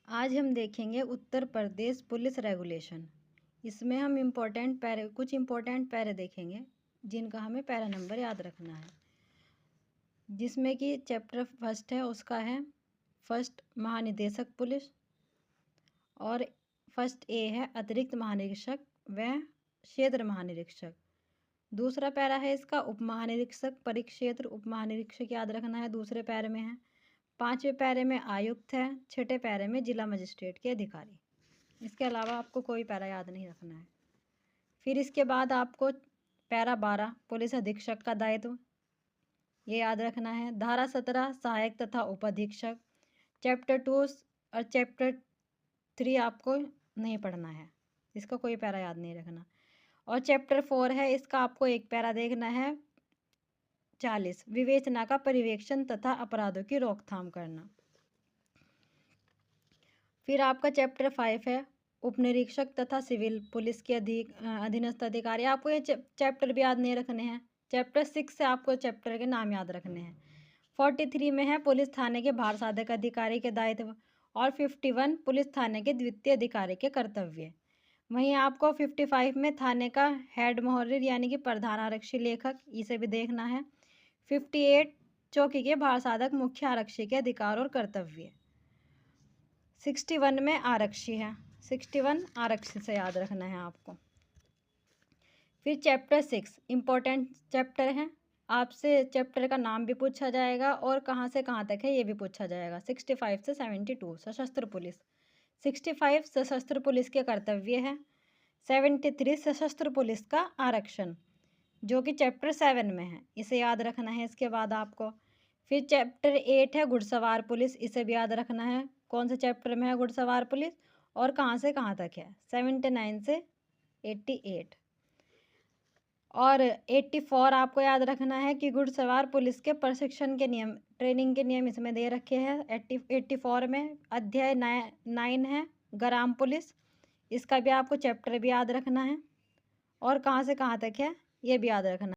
आज हम देखेंगे उत्तर प्रदेश पुलिस रेगुलेशन। इसमें हम कुछ इम्पोर्टेंट पैरे देखेंगे जिनका हमें पैरा नंबर याद रखना है। जिसमें कि चैप्टर फर्स्ट है, उसका है फर्स्ट महानिदेशक पुलिस, और फर्स्ट ए है अतिरिक्त महानिरीक्षक व क्षेत्र महानिरीक्षक। दूसरा पैरा है इसका उप महानिरीक्षक परिक्षेत्र उप महानिरीक्षक याद रखना है, दूसरे पैरे में है। पांचवें पैरे में आयुक्त है, छठे पैरे में जिला मजिस्ट्रेट के अधिकारी। इसके अलावा आपको कोई पैरा याद नहीं रखना है। फिर इसके बाद आपको पैरा 12 पुलिस अधीक्षक का दायित्व ये याद रखना है। धारा 17 सहायक तथा उप अधीक्षक। चैप्टर 2 और चैप्टर 3 आपको नहीं पढ़ना है, इसका कोई पैरा याद नहीं रखना। और चैप्टर 4 है, इसका आपको एक पैरा देखना है 40 विवेचना का परिवेक्षण तथा अपराधों की रोकथाम करना। फिर आपका चैप्टर 5 है उप निरीक्षक तथा सिविल पुलिस के अधीनस्थ अधिकारी। आपको ये चैप्टर भी याद नहीं रखने हैं। चैप्टर 6 से आपको चैप्टर के नाम याद रखने हैं। 43 में है पुलिस थाने के भार साधक अधिकारी के दायित्व, और 51 पुलिस थाने के द्वितीय अधिकारी के कर्तव्य। वहीं आपको 55 में थाने का हेड मोहर्रिर यानी कि प्रधान आरक्षी लेखक, इसे भी देखना है। 58 चौकी के भार साधक मुख्य आरक्षी के अधिकार और कर्तव्य। 61 में आरक्षी है, 61 आरक्षी से याद रखना है आपको। फिर चैप्टर 6 इम्पोर्टेंट चैप्टर है, आपसे चैप्टर का नाम भी पूछा जाएगा और कहाँ से कहाँ तक है ये भी पूछा जाएगा। 65 से 72 सशस्त्र पुलिस। 65 सशस्त्र पुलिस के कर्तव्य है। 73 सशस्त्र पुलिस का आरक्षण, जो कि चैप्टर 7 में है, इसे याद रखना है इसके बाद आपको। फिर चैप्टर 8 है घुड़सवार पुलिस, इसे भी याद रखना है कौन से चैप्टर में है घुड़सवार पुलिस और कहाँ से कहाँ तक है। 79 से 88 और 84 आपको याद रखना है कि घुड़सवार पुलिस के प्रशिक्षण के नियम, ट्रेनिंग के नियम इसमें दे रखे हैं। 84 में अध्याय 9 है ग्राम पुलिस, इसका भी आपको चैप्टर भी याद रखना है और कहाँ से कहाँ तक है ये भी याद रखना है।